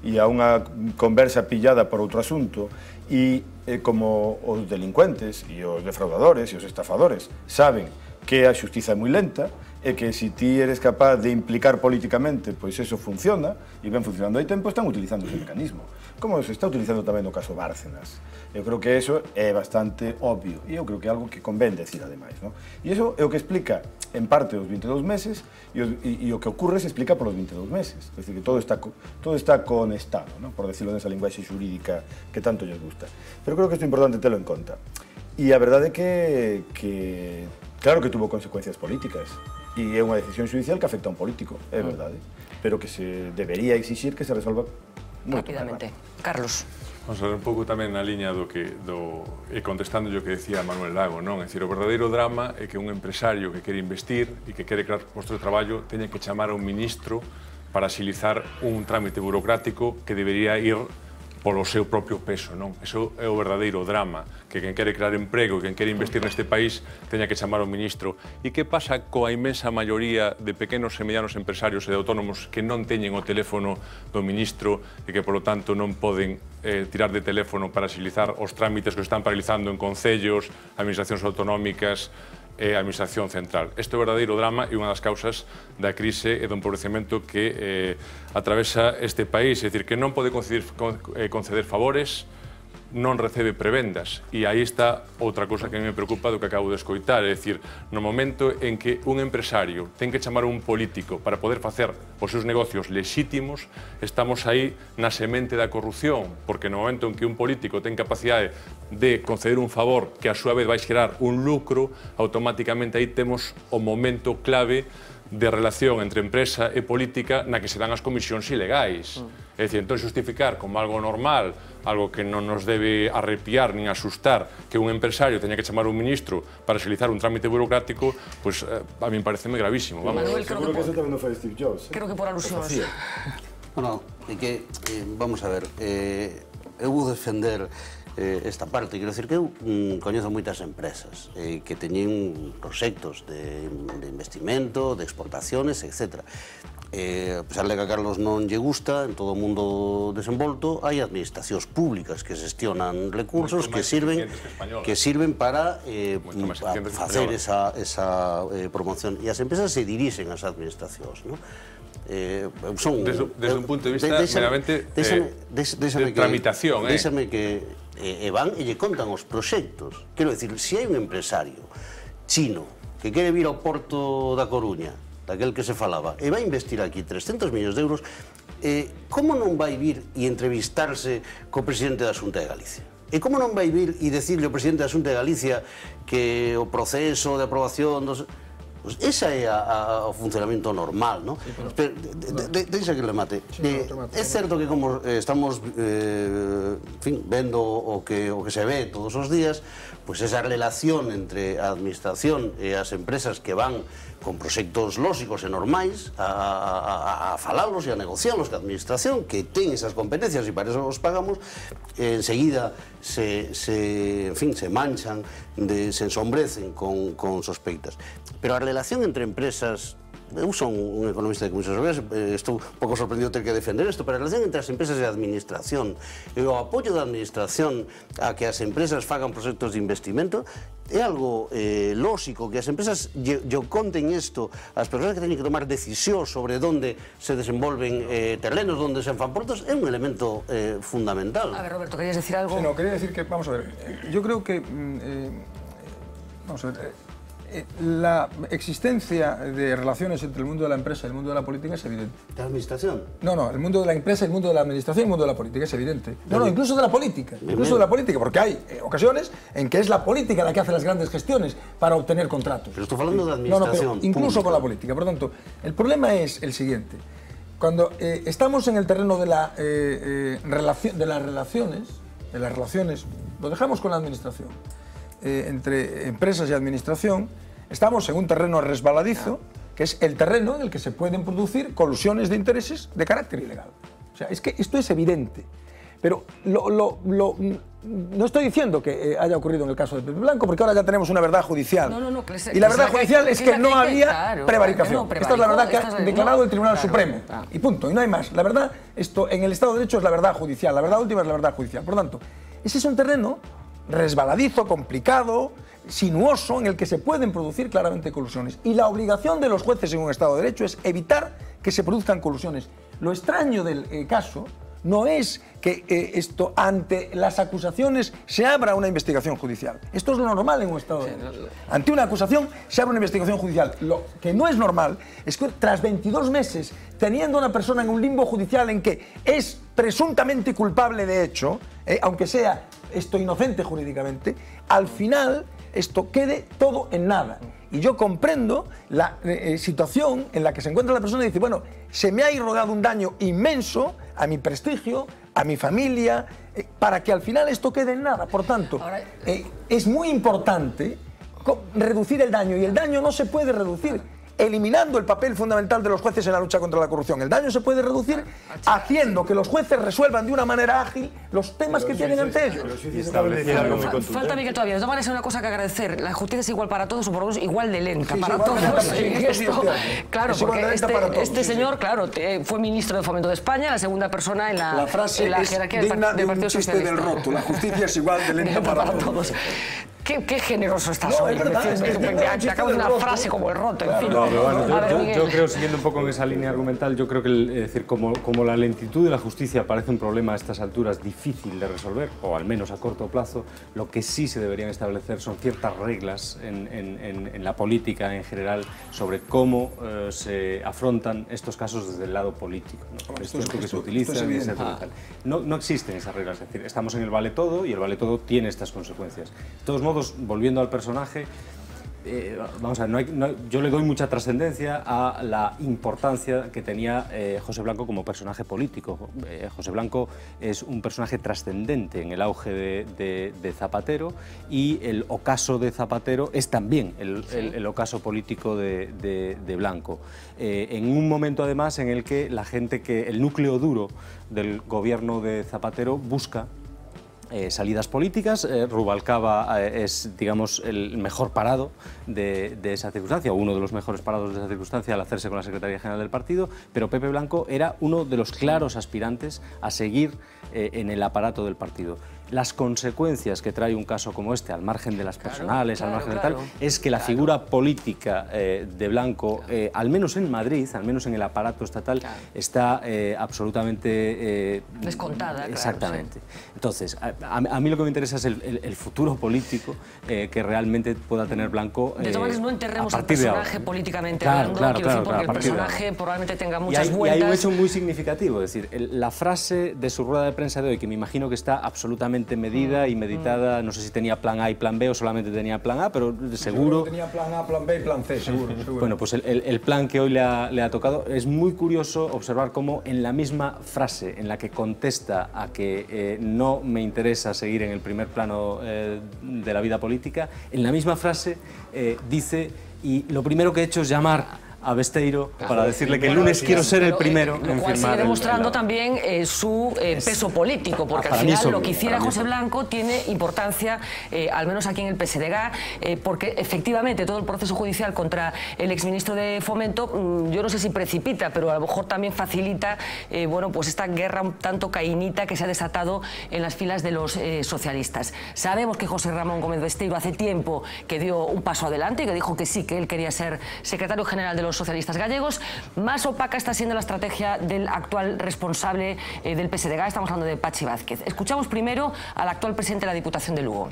e a unha conversa pillada por outro asunto, e como os delincuentes e os defraudadores e os estafadores saben que a xustiza é moi lenta, e que se ti eres capaz de implicar políticamente, pois eso funciona, e ven funcionando hai tempo, están utilizando ese mecanismo. Como se está utilizando tamén no caso Bárcenas. Eu creo que eso é bastante obvio, e eu creo que é algo que convén decir ademais, non? E iso é o que explica, en parte, os 22 meses, e o que ocurre se explica por os 22 meses. É dicir, que todo está conectado, non? Por decirlo nesa linguaxe xurídica que tanto lles gusta. Pero creo que isto é importante telo en conta. E a verdade é que claro que tuvo consecuencias políticas, e é unha decisión judicial que afecta a un político, é verdade, pero que se debería exixir que se resolva rápidamente. Carlos. Vamos a ver un pouco tamén na liña e contestando o que decía Manuel Lago, non? É dicir, o verdadeiro drama é que un empresario que quere investir e que quere crear postos de traballo teña que chamar a un ministro para axilizar un trámite burocrático que debería ir polo seu propio peso, non? Eso é o verdadeiro drama, que quen quere crear emprego e quen quere investir neste país teña que chamar ao ministro. E que pasa coa inmensa maioría de pequenos e medianos empresarios e de autónomos que non teñen o teléfono do ministro e que, polo tanto, non poden tirar de teléfono para axilizar os trámites que están paralizando en concellos, administracións autonómicas e a Administración Central. Este é o verdadeiro drama e unha das causas da crise e do empobrecemento que atravesa este país. É dicir, que non pode conceder favores, non recebe prebendas. E aí está outra cousa que a mí me preocupa do que acabo de escoitar. É dicir, no momento en que un empresario ten que chamar a un político para poder facer os seus negocios lexítimos, estamos aí na semente da corrupción, porque no momento en que un político ten capacidade de conceder un favor que a súa vez vai xerar un lucro, automáticamente aí temos o momento clave de relación entre empresa e política na que se dan as comisións ilegais. É dicir, entón xustificar como algo normal, algo que non nos debe arrepiar nin asustar, que un empresario teña que chamar a un ministro para axilizar un trámite burocrático, pois a mí pareceme gravísimo. Manuel, seguro que eso tamén non foi Steve Jobs. Creo que por alusións. Bueno, é que, vamos a ver, eu vou defender esta parte. Quero dicir que eu coñezo moitas empresas que teñen proxectos de investimento, de exportaciones, etc. A pesar de que a Carlos non lle gusta, en todo o mundo desenvolto hai administracións públicas que gestionan recursos que sirven para facer esa promoción. E as empresas se dirixen ás administracións, non? Desde un punto de vista meramente de tramitación. Déxame que van e lle contan os proxectos. Quero dicir, se hai un empresario chino que quere vir ao Porto da Coruña, daquel que se falaba, e vai investir aquí 300 millóns de euros, como non vai vir e entrevistarse co presidente da Xunta de Galicia? E como non vai vir e decirle ao presidente da Xunta de Galicia que o proceso de aprobación dos... Pues ese é o funcionamento normal, non? Sí, deixa que le mate. É certo que como estamos vendo o que se ve todos os días, pues esa relación entre a administración e as empresas que van con proxectos lóxicos e normais a falalos e a negocialos ca administración, que ten esas competencias e para eso os pagamos, enseguida se manchan, se ensombrecen con sospeitas. Pero a relación entre empresas, eu son un economista de Comisións Obreras, estou un pouco sorprendido ter que defender isto, pero a relación entre as empresas e a administración e o apoio da administración a que as empresas fagan proxectos de investimento é algo lóxico, que as empresas lle conten isto ás persoas que teñen que tomar decisións sobre onde se desenvolven terrenos, onde se fan portos, é un elemento fundamental. A ver, Roberto, ¿querías decir algo? Sí, no, quería decir que, vamos a ver, yo creo que, vamos a ver, la existencia de relaciones entre el mundo de la empresa y el mundo de la política es evidente. ¿De la administración? No, el mundo de la empresa, el mundo de la administración y el mundo de la política es evidente. No, incluso de la política. Incluso de la política, porque hay ocasiones en que es la política la que hace las grandes gestiones para obtener contratos. Pero estoy hablando de administración. No, incluso con la política. Por lo tanto, el problema es el siguiente. Cuando estamos en el terreno de las relaciones, lo dejamos con la administración, entre empresas y administración, estamos en un terreno resbaladizo, que es el terreno en el que se pueden producir colusiones de intereses de carácter ilegal. O sea, es que esto es evidente. Pero no estoy diciendo que haya ocurrido en el caso de Pepe Blanco, porque ahora ya tenemos una verdad judicial. Y la verdad judicial es que no había prevaricación. Esta es la verdad que ha declarado el Tribunal Supremo. Y punto, y no hay más. La verdad, esto en el Estado de Derecho es la verdad judicial, la verdad última es la verdad judicial. Por lo tanto, ese es un terreno resbaladizo, complicado, sinuoso, en el que se pueden producir claramente colusiones. Y la obligación de los jueces en un Estado de Derecho es evitar que se produzcan colusiones. Lo extraño del caso no es que esto, ante las acusaciones, se abra una investigación judicial. Esto es lo normal en un Estado de Derecho. Ante una acusación, se abre una investigación judicial. Lo que no es normal es que tras 22 meses, teniendo a una persona en un limbo judicial en que es presuntamente culpable de hecho, aunque sea esto inocente jurídicamente, al final esto quede todo en nada. Y yo comprendo la situación en la que se encuentra la persona y dice, bueno, se me ha irrogado un daño inmenso a mi prestigio, a mi familia, para que al final esto quede en nada. Por tanto, es muy importante reducir el daño, y el daño no se puede reducir eliminando el papel fundamental de los jueces en la lucha contra la corrupción. El daño se puede reducir haciendo que los jueces resuelvan de una manera ágil los temas que tienen ante ellos. Falta Miguel todavía. De todas maneras, hay una cosa que agradecer. La justicia es igual para todos, o por lo menos igual de lenta para todos. Claro, porque este señor, claro, fue ministro de Fomento de España, la segunda persona en la jerarquía del Partido Socialista. Del roto. La justicia es igual de lenta para todos. Qué generoso estás hoy. Te acabo de una frase como el roto, en fin. Yo creo, siguiendo un poco en esa línea argumental, yo creo que decir, como la lentitud de la justicia parece un problema a estas alturas difícil de resolver, o al menos a corto plazo, lo que sí se deberían establecer son ciertas reglas en la política en general sobre cómo se afrontan estos casos desde el lado político, ¿no? Es cierto que se utilizan, etcétera. No existen esas reglas, es decir, estamos en el vale todo y el vale todo tiene estas consecuencias. De todos modos, volviendo al personaje, vamos a ver, yo le doy mucha trascendencia a la importancia que tenía José Blanco como personaje político. José Blanco es un personaje trascendente en el auge de Zapatero, y el ocaso de Zapatero es también el ocaso político de Blanco. En un momento además en el que el núcleo duro del gobierno de Zapatero busca salidas políticas. Rubalcaba es, digamos, el mejor parado de esa circunstancia, o uno de los mejores parados de esa circunstancia al hacerse con la Secretaría General del partido, pero Pepe Blanco era uno de los claros aspirantes a seguir en el aparato del partido. Las consecuencias que trae un caso como este, al margen de las personales, al margen de tal, es que la figura política de Blanco, al menos en Madrid, al menos en el aparato estatal, está absolutamente... descontada. Exactamente. Claro, sí. Entonces, a mí lo que me interesa es el futuro político que realmente pueda tener Blanco. De todas maneras, no enterremos al personaje políticamente hablando, porque el personaje probablemente tenga muchas vueltas. Y hay un hecho muy significativo, es decir, la frase de su rueda de prensa de hoy, que me imagino que está absolutamente medida y meditada, no sé si tenía plan A y plan B o solamente tenía plan A, pero seguro... Tenía plan A, plan B y plan C, seguro. Bueno, pues el plan que hoy le ha tocado, es muy curioso observar cómo en la misma frase en la que contesta a que no me interesa seguir en el primer plano de la vida política, en la misma frase dice, y lo primero que he hecho es llamar a Besteiro para decirle que el lunes quiero ser el primero en firmar. Lo cual sigue demostrando también su peso político, porque al final lo que hiciera José Blanco tiene importancia, al menos aquí en el PSDG, porque efectivamente todo el proceso judicial contra el exministro de Fomento, yo no sé si precipita, pero a lo mejor también facilita bueno, pues esta guerra un tanto caínita que se ha desatado en las filas de los socialistas. Sabemos que José Ramón Gómez Besteiro hace tiempo que dio un paso adelante y que dijo que sí, que él quería ser secretario general de los socialistas gallegos. Más opaca está siendo la estrategia del actual responsable del PSDG, estamos hablando de Pachi Vázquez. Escuchamos primero al actual presidente de la Diputación de Lugo.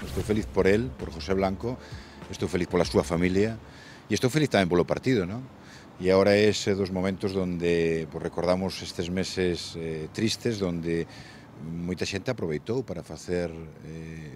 Estou feliz por él, por José Blanco, estou feliz pola súa familia e estou feliz tamén polo partido, non? E agora é ese dos momentos donde pues, recordamos estes meses tristes, donde moita xente aproveitou para facer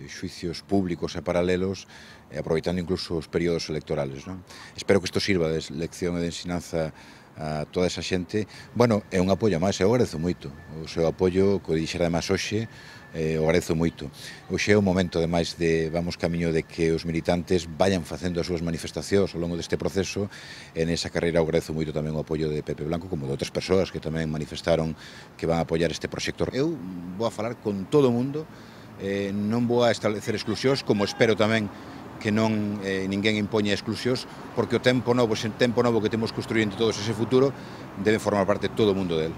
xuicios públicos e paralelos, aproveitando incluso os períodos electorales, non? Espero que isto sirva de lección e de ensinanza a toda esa xente. Bueno, é un apoio máis, eu agradezo moito o seu apoio, que o dixera además hoxe, o agradezo moito. Hoxe é o momento, ademais, vamos camiño de que os militantes vayan facendo as súas manifestacións ao longo deste proceso, e nesa carreira eu agradezo moito tamén o apoio de Pepe Blanco, como de outras persoas que tamén manifestaron que van a apoiar este proxecto. Eu vou a falar con todo o mundo, non vou a establecer exclusións, como espero tamén que non ninguén impoña exclusións, porque o tempo novo que temos construído todos ese futuro debe formar parte todo o mundo del.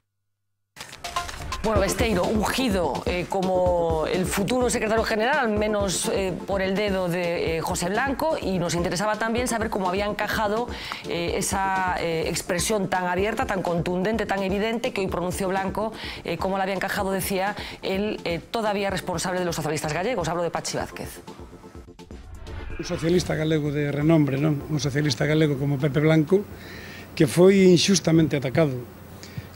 Bueno, Besteiro, ungido como el futuro secretario general, al menos por el dedo de José Blanco, y nos interesaba también saber cómo había encajado esa expresión tan abierta, tan contundente, tan evidente que hoy pronunció Blanco, cómo la había encajado, decía, el todavía responsable de los socialistas gallegos. Hablo de Pachi Vázquez. Un socialista galego de renombre, non? Un socialista galego como Pepe Blanco, que foi inxustamente atacado,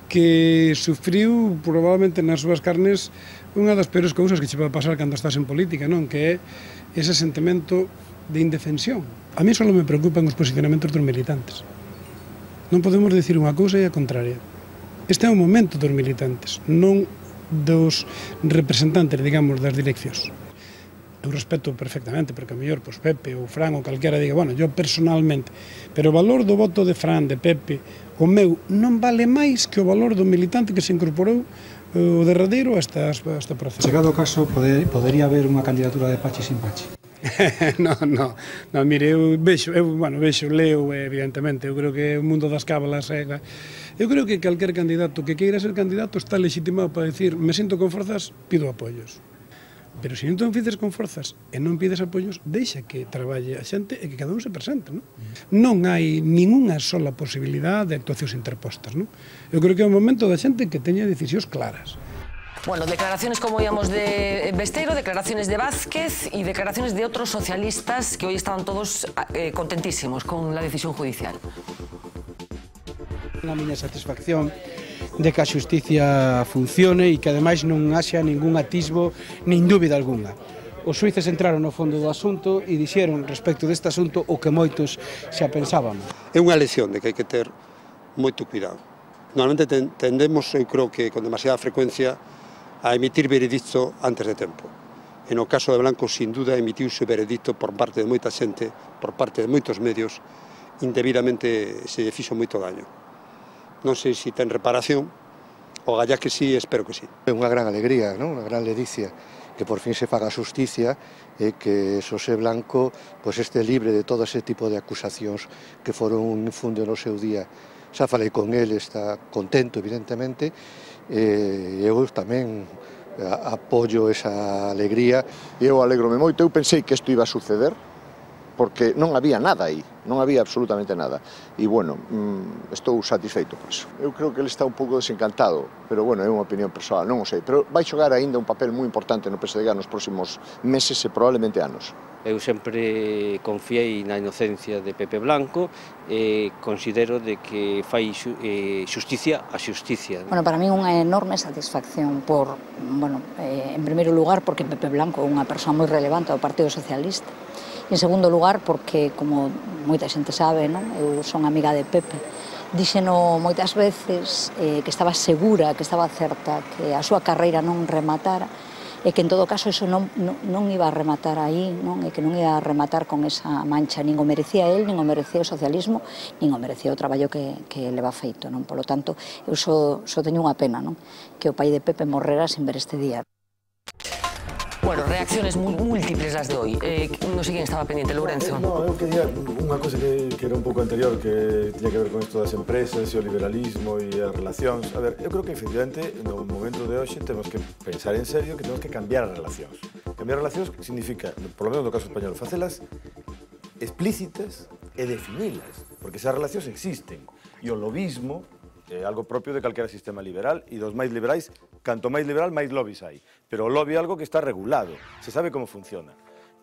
que sufriu probablemente nas súas carnes unha das peores cousas que che pode pasar cando estás en política, non? Que é ese sentimento de indefensión. A mí só me preocupan os posicionamentos dos militantes. Non podemos dicir unha cousa e a contraria. Este é o momento dos militantes, non dos representantes, digamos, das direccións. Eu respeto perfectamente, porque a mellor pues, Pepe ou Fran ou calquera diga, bueno, yo personalmente, pero o valor do voto de Fran, de Pepe, o meu, non vale máis que o valor do militante que se incorporou o derradeiro a este proceso. Chegado o caso, podería haber unha candidatura de Pachi sin Pachi? No, mire, eu leo, evidentemente, eu creo que o mundo das cábalas eu creo que calquer candidato que queira ser candidato está legitimado para decir, me sinto con forzas, pido apoios. Pero se non fices con forzas e non pides apoios, deixa que traballe a xente e que cada un se presente, non? Non hai ninguna sola posibilidade de actuacións interpostas, non? Eu creo que é o momento da xente que teña decisións claras. Bueno, declaraciones, como oíamos, de Besteiro, declaraciones de Vázquez y declaraciones de otros socialistas que hoy estaban todos contentísimos con la decisión judicial. A miña satisfacción de que a xusticia funcione e que ademais non haxa ningún atisbo nin dúbida alguna. Os xuíces entraron no fondo do asunto e dixeron respecto deste asunto o que moitos xa pensábamos. É unha lección de que hai que ter moito cuidado. Normalmente tendemos, eu creo que con demasiada frecuencia, a emitir veredicto antes de tempo. E no caso de Blanco, sin duda, emitiuse veredicto por parte de moita xente, por parte de moitos medios, indebidamente se lle fixo moito daño. Non sei se ten reparación Ogallá que sí, espero que sí. É unha gran alegría, non? Unha gran ledicia que por fin se faga xusticia e que Xosé Blanco este libre de todo ese tipo de acusacións que foron un infundio no seu día. Xa falei con el, está contento, evidentemente, e eu tamén apoio esa alegría. Eu alegrome moito, eu pensei que isto iba a suceder, porque non había nada aí, non había absolutamente nada. E, bueno, estou satisfeito por iso. Eu creo que ele está un pouco desencantado, pero, bueno, é unha opinión persoal, non o sei. Pero vai xogar aínda un papel moi importante no PSDG nos próximos meses e probablemente anos. Eu sempre confiei na inocencia de Pepe Blanco e considero de que fai xusticia a xusticia. Bueno, para mí unha enorme satisfacción por, bueno, en primeiro lugar porque Pepe Blanco é unha persoa moi relevante do Partido Socialista. En segundo lugar, porque, como moita xente sabe, non? Eu son amiga de Pepe, díxeno moitas veces que estaba segura, que estaba certa, que a súa carreira non rematara, e que en todo caso eso non iba a rematar aí, non? E que non iba a rematar con esa mancha, nin o merecía el, nin o merecía o socialismo, nin o merecía o traballo que leva feito, non? Polo tanto, eu só teño unha pena, non? Que o pai de Pepe morrera sin ver este día. Bueno, reacciones múltiples las de hoy. No sé quién estaba pendiente, Lourenço. No, eu quería unha cosa que era un pouco anterior, que tiña que ver con isto das empresas e o liberalismo e as relacións. A ver, eu creo que, efectivamente, no momento de hoxe temos que pensar en serio que temos que cambiar as relacións. Cambiar as relacións significa, por lo menos no caso español, facelas explícitas e definilas, porque esas relacións existen. E o lobismo é algo propio de calquera sistema liberal e dos máis liberais, canto máis liberal, máis lobbies hai. Pero o lobby é algo que está regulado, se sabe como funciona.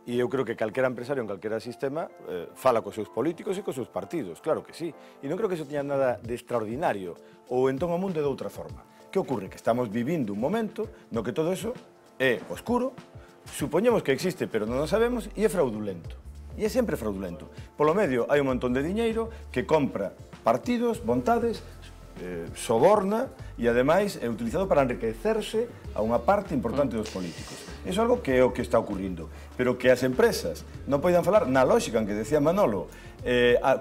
E eu creo que calquera empresario en calquera sistema fala cos seus políticos e cos seus partidos, claro que sí. E non creo que iso teña nada de extraordinario, ou entón o mundo de outra forma. Que ocorre? Que estamos vivindo un momento no que todo eso é oscuro, supoñemos que existe, pero non o sabemos, e é fraudulento. E é sempre fraudulento. Polo medio hai un montón de diñeiro que compra partidos, vontades, soborna e, ademais, é utilizado para enriquecerse a unha parte importante dos políticos. Iso é algo que é o que está ocurrindo. Pero que as empresas non poidan falar na lógica en que decía Manolo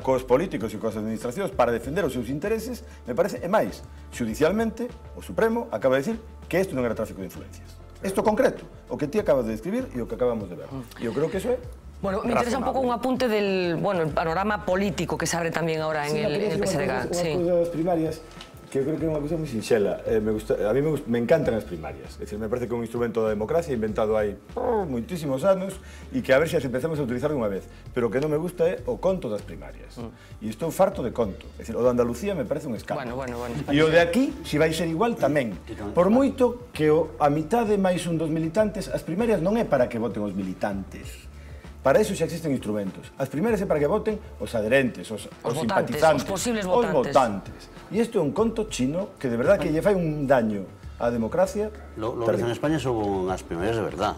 cos políticos e cos administracións para defender os seus intereses, me parece, e máis, judicialmente, o Supremo acaba de decir que isto non era tráfico de influencias. Isto concreto, o que ti acabas de describir e o que acabamos de ver. E eu creo que iso é Bueno, me interesa un pouco un apunte del panorama político que se abre tamén agora en el PSDG. Unha cousa das primarias que eu creo que é unha cousa moi sinxela. A mí me encantan as primarias. É dicir, me parece que é un instrumento da democracia inventado hai moitísimos anos e que a ver se as empezamos a utilizar dunha vez. Pero o que non me gusta é o conto das primarias. E estou farto de conto. É dicir, o de Andalucía me parece un escándalo. E o de aquí, se vai ser igual, tamén. Por moito que a mitade máis un dos militantes, as primarias non é para que voten os militantes. Para iso xa existen instrumentos. As primeiras é para que voten os adherentes, os simpatizantes, os posibles os votantes. E isto é un conto chino que de verdad que lle fai un daño á democracia. Lo que en España son as primarias de verdad,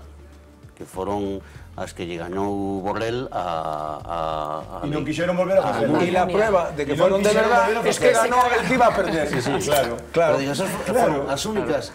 que foron as que lle gañou Borrell a... E non quixeron volver a facer. E la prueba de que fueron de verdad es que ganó el que iba a perder. Sí, claro. Esas fueron as únicas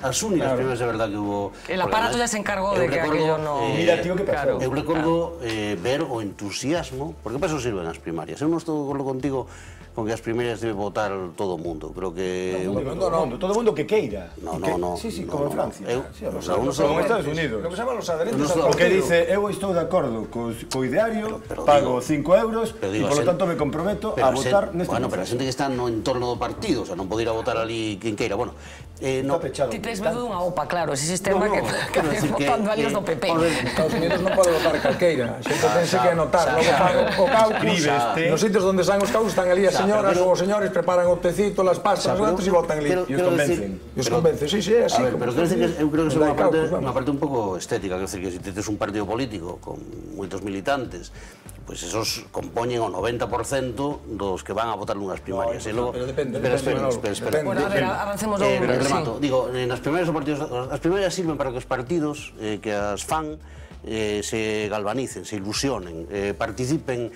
primarias de verdad que hubo. El aparato ya se encargó de que aquello no... Mira, tío, que pasou. Eu recordo ver o entusiasmo, porque para eso sirven as primarias. Eu non estou de acordo contigo con que as primarias debe votar todo o mundo. Creo que... Todo o mundo que queira. No. Sí, como en Francia. Como en Estados Unidos. Lo que se llaman los adherentes. O que dice, eu estou de acordo co ideario, pago 5 euros e, polo tanto, me comprometo a votar neste... Bueno, pero a xente que está no entorno do partido, o sea, non pode ir a votar ali quen queira. Bueno, Ti tes medo dunha OPA, claro, ese sistema que votando ali os do PP. Estados Unidos non pode votar calqueira, a xente tense que anotar, logo fan o caucus, nos sitios onde están os caucus están ali as señoras ou os señores, preparan o tecito, las pastas, e votan ali. E os convencen. E os convencen, sí, é así. Pero eu creo que é unha parte un pouco estética, quer dizer, que se tes un partido político con moitos militantes, pois esos compoñen o 90% dos que van a votar nunhas primarias. Pero depende. Espera. Bueno, a ver, avancemos do... Remato. Digo, nas primarias as primarias sirven para que os partidos que as fan se galvanicen, se ilusionen, participen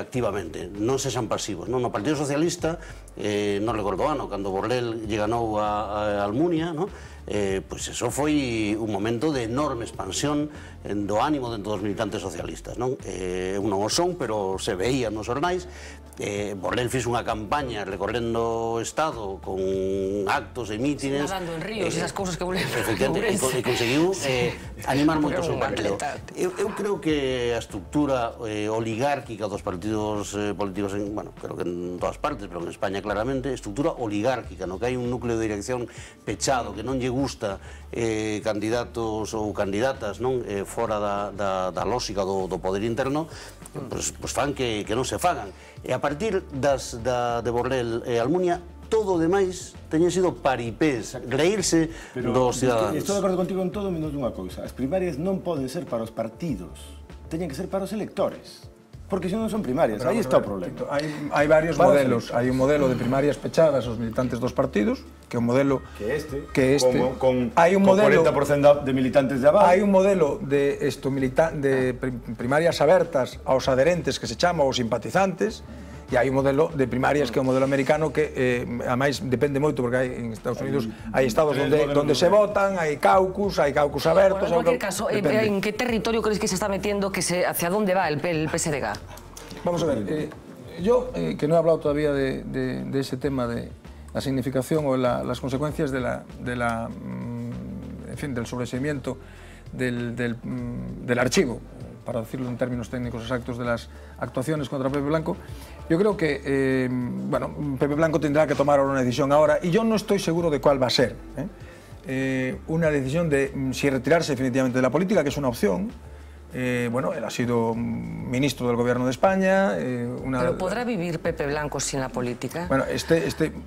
activamente, non sexan pasivos. No Partido Socialista non recordo o ano, cando Borrell lle ganou a Almunia, pois eso foi un momento de enorme expansión do ánimo dentro dos militantes socialistas. Eu non o son, pero se veía nos jornais. Borrell fixo unha campaña recorrendo o Estado con actos e mítines. Nadando en ríos, esas cousas que volvemos. Efectivamente, e conseguiu animar moito o seu partido. Eu creo que a estructura oligárquica dos partidos políticos, creo que en todas partes, pero en España claramente, estructura oligárquica, no que hai un núcleo de dirección pechado, que non lle gusta candidatos ou candidatas fora da lógica do poder interno, pois fan que non se fagan. E a partir de Borrell e Almunia, todo o demais teñen sido paripés, reírse dos ciudadanos. Estou de acordo contigo en todo, menos dunha cousa. As primarias non poden ser para os partidos, teñen que ser para os electores. Porque se non son primarias, aí está o problema. Hai varios modelos. Hai un modelo de primarias pechadas aos militantes dos partidos, que é un modelo... Que este, con 40% de militantes de abajo. Hai un modelo de primarias abertas aos adherentes, que se chama, aos simpatizantes, e hai un modelo de primarias que é o modelo americano que, ademais, depende moito, porque en Estados Unidos hai estados onde se votan, hai caucus abertos... En cualquier caso, ¿en qué territorio crees que se está metiendo, hacia dónde va el PSDG? Vamos a ver, yo, que no he hablado todavía de ese tema de la significación o las consecuencias del sobreseimiento del archivo, para decirlo en términos técnicos exactos, de las actuaciones contra Pepe Blanco. Yo creo que, Pepe Blanco tendrá que tomar una decisión ahora, y yo no estoy seguro de cuál va a ser. Una decisión de si retirarse definitivamente de la política, que es una opción. Él ha sido ministro del gobierno de España. ¿Pero podrá vivir Pepe Blanco sin la política? Bueno,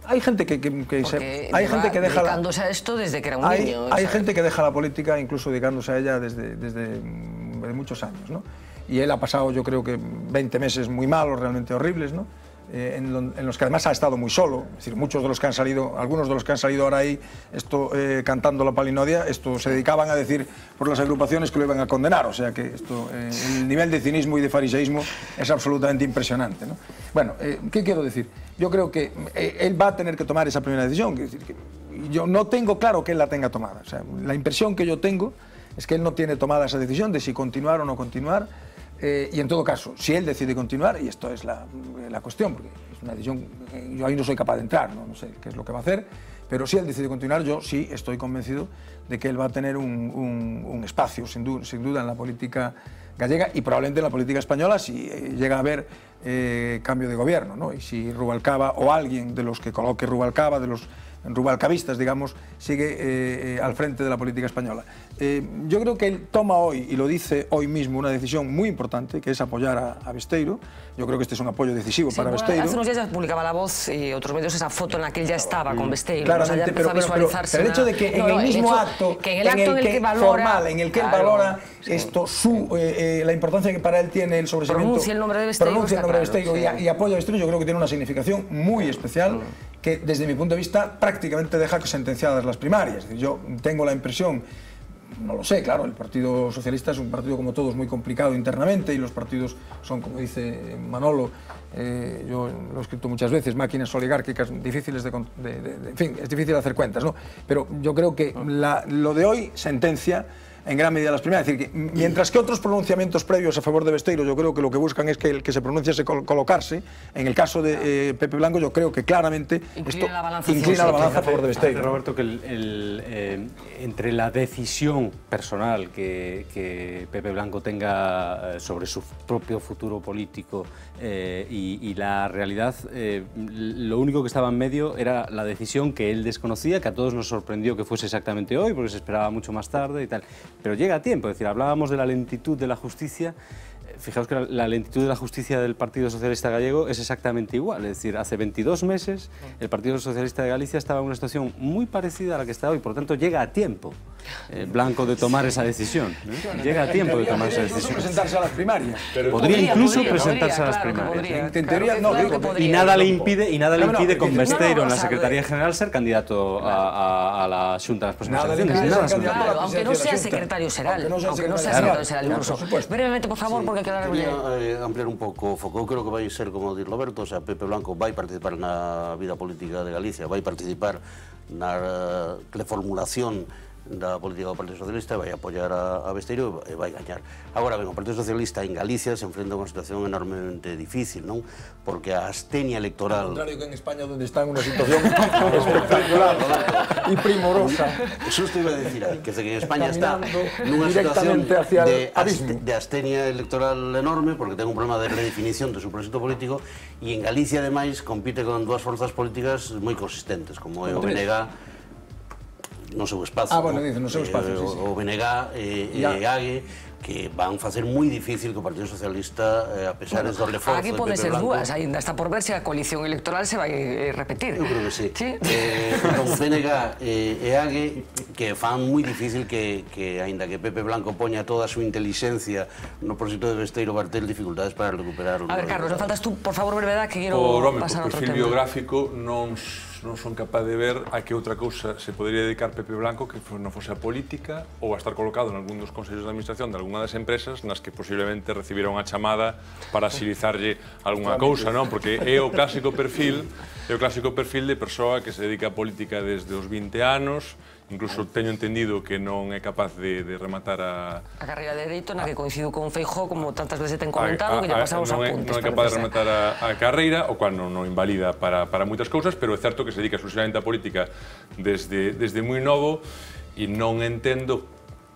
hay gente que hay gente que deja dedicándose a esto desde que era un niño. Hay gente que deja la política, incluso dedicándose a ella desde muchos años, ¿no? Y él ha pasado, yo creo que 20 meses muy malos, realmente horribles, ¿no? En los que además ha estado muy solo. Es decir, muchos de los que han salido, algunos de los que han salido ahora ahí cantando la palinodia, se dedicaban a decir por las agrupaciones que lo iban a condenar. O sea que el nivel de cinismo y de fariseísmo es absolutamente impresionante, ¿no? Bueno, ¿qué quiero decir? Yo creo que él va a tener que tomar esa primera decisión. Es decir, que yo no tengo claro que él la tenga tomada. O sea, la impresión que yo tengo es que él no tiene tomada esa decisión de si continuar o no continuar. Y en todo caso, si él decide continuar, y esto es la cuestión, porque es una decisión, yo ahí no soy capaz de entrar, no sé qué es lo que va a hacer, pero si él decide continuar, yo sí estoy convencido de que él va a tener un espacio, sin duda, en la política gallega y probablemente en la política española, si llega a haber cambio de gobierno, ¿no? Y si Rubalcaba o alguien de los que coloque Rubalcaba, de los rubalcabistas, digamos, sigue al frente de la política española. Yo creo que él toma hoy, y lo dice hoy mismo, una decisión muy importante, que es apoyar a Besteiro. Yo creo que este es un apoyo decisivo para Besteiro. Hace unos días ya publicaba La Voz y otros medios esa foto en la que él ya estaba con Besteiro. Claramente, pero el hecho de que en el mismo acto, formal, en el que él valora esto, la importancia que para él tiene el sobreseimiento, pronuncia el nombre de Besteiro, y apoya a Besteiro, yo creo que tiene una significación muy especial, que desde mi punto de vista prácticamente deja sentenciadas las primarias. Es decir, yo tengo la impresión, no lo sé, claro, el Partido Socialista es un partido como todos muy complicado internamente, y los partidos son, como dice Manolo, yo lo he escrito muchas veces, máquinas oligárquicas difíciles en fin, es difícil hacer cuentas, ¿no? Pero yo creo que lo de hoy sentencia en gran medida las primeras. Es decir, que mientras que otros pronunciamientos previos a favor de Besteiro, yo creo que lo que buscan es que el que se pronuncie colocarse. En el caso de Pepe Blanco, yo creo que claramente inclina la balanza a favor de Besteiro. Roberto, que entre la decisión personal que Pepe Blanco tenga sobre su propio futuro político y la realidad, lo único que estaba en medio era la decisión que él desconocía, que a todos nos sorprendió que fuese exactamente hoy, porque se esperaba mucho más tarde y tal. Pero llega a tiempo, es decir, hablábamos de la lentitud de la justicia. Fijaos que la lentitud de la justicia del Partido Socialista Gallego es exactamente igual. Es decir, hace 22 meses el Partido Socialista de Galicia estaba en una situación muy parecida a la que está hoy, por lo tanto llega a tiempo. Blanco de tomar esa decisión. Llega a tiempo de tomar esa decisión. Presentarse a las primarias. Podría incluso presentarse a las primarias. En teoría, no, Y nada le impide con Besteiro en la Secretaría General ser candidato a la Xunta de las próximas elecciones. Claro, aunque no sea secretario xeral. Aunque no sea secretario xeral, incluso. Brevemente, por favor, porque queda... Quería ampliar un pouco o foco. Eu creo que vai ser, como dir Roberto, o sea, Pepe Blanco vai participar na vida política de Galicia, vai participar na reformulación da política do Partido Socialista, vai apoiar a Besteiro e vai gañar. Agora ben, o Partido Socialista en Galicia se enfrenta a unha situación enormemente difícil, non? Porque a astenia electoral... Al contrario que en España, donde está en unha situación espectacular e primorosa. Xusto iba a decir aí, que en España está nunha situación de astenia electoral enorme, porque ten un problema de redefinición do seu proxecto político, e en Galicia, ademais, compite con dúas forzas políticas moi consistentes, como é o BNG, no seu espazo. Bueno, dice, no seu espazo, sí. O BNG e AGE, que van facer moi difícil que o Partido Socialista, a pesar dos reforzos de Pepe Blanco... Aquí pode ser dúas, ainda está por ver se a coalición electoral se vai repetir. Eu creo que sí. Con BNG e AGE, que fan moi difícil que, aínda que Pepe Blanco poña toda a súa inteligencia no proxecto de Besteiro, vai ter dificultades para recuperar... A ver, Carlos, non faltas tú, por favor, brevedad, que quero pasar a outro tema. O perfil biográfico non son capaz de ver a que outra cousa se podería dedicar Pepe Blanco que non fose a política ou a estar colocado en algún dos consellos de administración de algunha das empresas nas que posiblemente recibira unha chamada para axilizarlle algunha cousa, non? Porque é o clásico perfil de persoa que se dedica a política desde os 20 anos, incluso teño entendido que non é capaz de rematar a carreira de Dereito, na que coincido con Feijóo, como tantas veces ten comentado, que lle pasamos apuntes. Non é capaz de rematar a carreira, o cual non invalida para moitas cousas, pero é certo que se dedica exclusivamente a política desde moi novo, e non entendo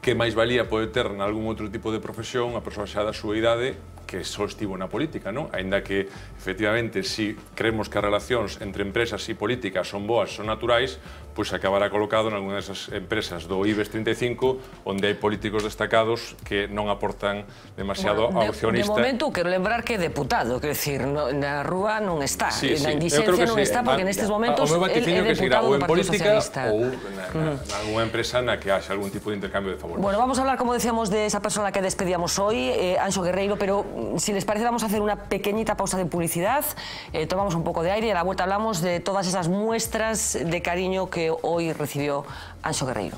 que máis valía pode ter en algún outro tipo de profesión a persoa xa da súa idade que só estivo na política, non? Aínda que, efectivamente, si creemos que as relacións entre empresas e políticas son boas, son naturais, pois acabará colocado en algunha desas empresas do IBEX 35, onde hai políticos destacados que non aportan demasiado ao accionista. De momento, quero lembrar que é deputado, quero dicir, na rúa non está, na indixencia non está, porque nestes momentos é deputado do Partido Socialista. Ou nalgúna empresa na que haxa algún tipo de intercambio de favores. Bueno, vamos a hablar, como decíamos, de esa persona que despedíamos hoy, Anxo Guerreiro, pero si les parece vamos a hacer una pequeñita pausa de publicidad, tomamos un poco de aire y a la vuelta hablamos de todas esas muestras de cariño que hoy recibió Anxo Guerreiro.